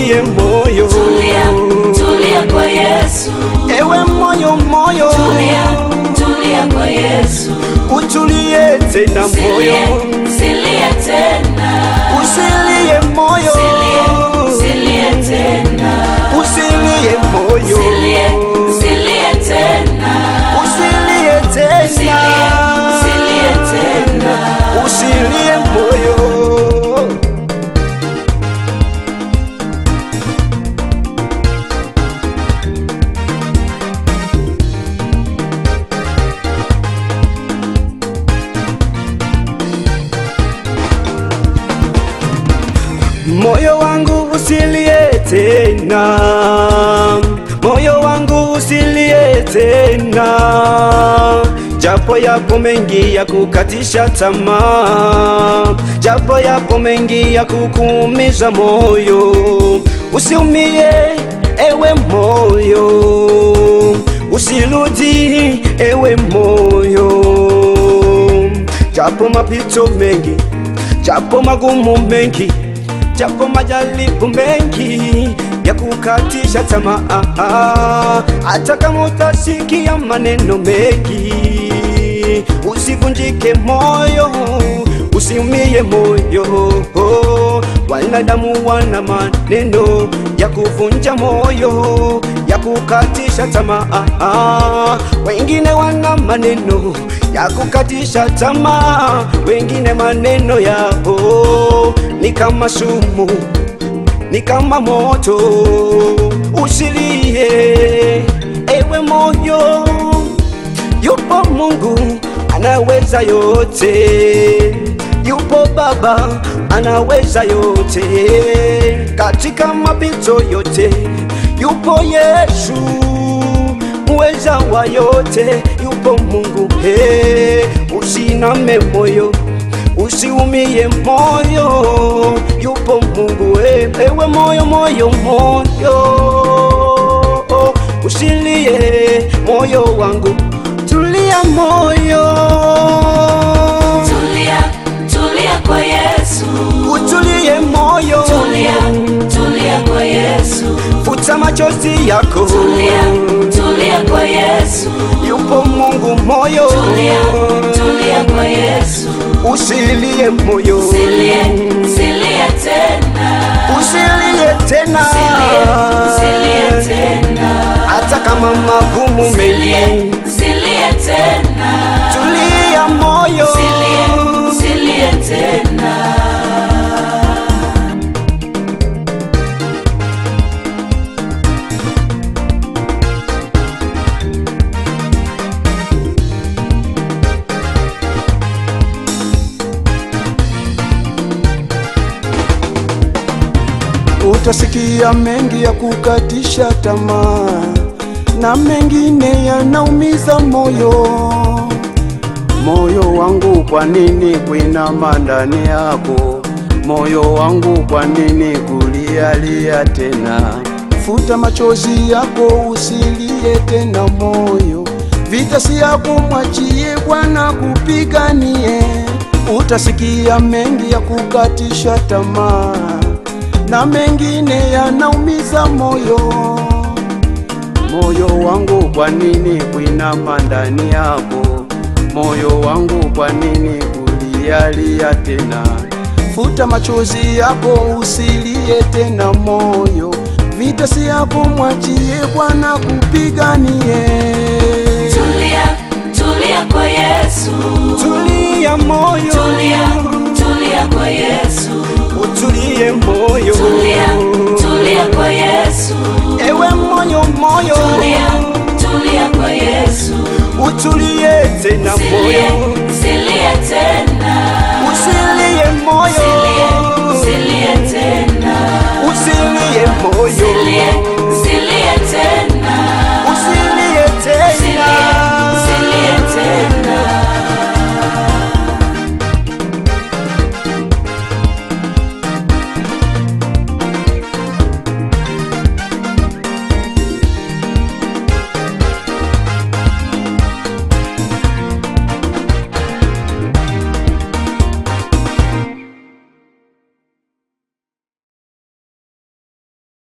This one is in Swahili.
utulie moyo, tulia kwa Yesu. ewe moyo, Tulia kwa Yesu. utulie tena moyo, Usilie tena. usilie moyo, Usilie tena. usilie moyo, Usilie tena. usilie tena, Usilie tena. usilie moyo. Moyo wangu usilie tena, moyo wangu usilie tena, japo yapo mengi ya kukatisha tamaa, japo yapo mengi ya kukuumiza moyo. Usiumie ewe moyo, usirudi ewe moyo, japo mapito mengi, japo magumu mengi, japo majaribu mengi ya kukatisha tamaa, hata kama utasikia maneno mengi, usivunjike moyo, usiumie moyo. Wanadamu wana maneno ya kuvunja moyo, ya kukatisha tamaa. Wengine wana maneno ya kukatisha tamaa, wengine maneno yao ni kama sumu, ni kama moto. Usilie ewe moyo, yupo Mungu anaweza yote, yupo Baba anaweza yote, katika mapito yote yupo Yesu muweza wa yote, yupo Mungu. Usiname moyo, usiumie moyo, yupo Mungu. Ewe moyo, moyo, usilie moyo wangu, tulia moyo, Tulia kwa Yesu. utulie moyo, Tulia kwa Yesu. futa machozi yako, Tulia kwa Yesu. yupo Mungu moyo, Tulia kwa Yesu. usilie moyo, Usilie tena. usilie tena, Usilie tena. hata kama magumu mengi, Usilie tena. tulia moyo, Usilie tena. Utasikia mengi ya kukatisha tamaa na mengine yanaumiza moyo. Moyo wangu kwa nini kuinama ndani yako? Moyo wangu kwa nini kulialia tena? Futa machozi yako, usilie tena moyo. Vita si yako, mwachie Bwana kupiganie. Utasikia mengi ya kukatisha tamaa na mengine yanaumiza moyo. Moyo wangu kwa nini kuinama ndani yako? Moyo wangu kwa nini kulialia tena? Futa machozi yako, usilie tena moyo. Vita si yako, mwachie Bwana kupiganie. Tulia kwa Yesu. tulia moyo, Tulia kwa Yesu. utulie moyo, Tulia kwa Yesu. ewe moyo, Tulia kwa Yesu. utulie tena moyo, Usilie tena. usilie moyo, Usilie tena. usilie moyo, Usilie tena.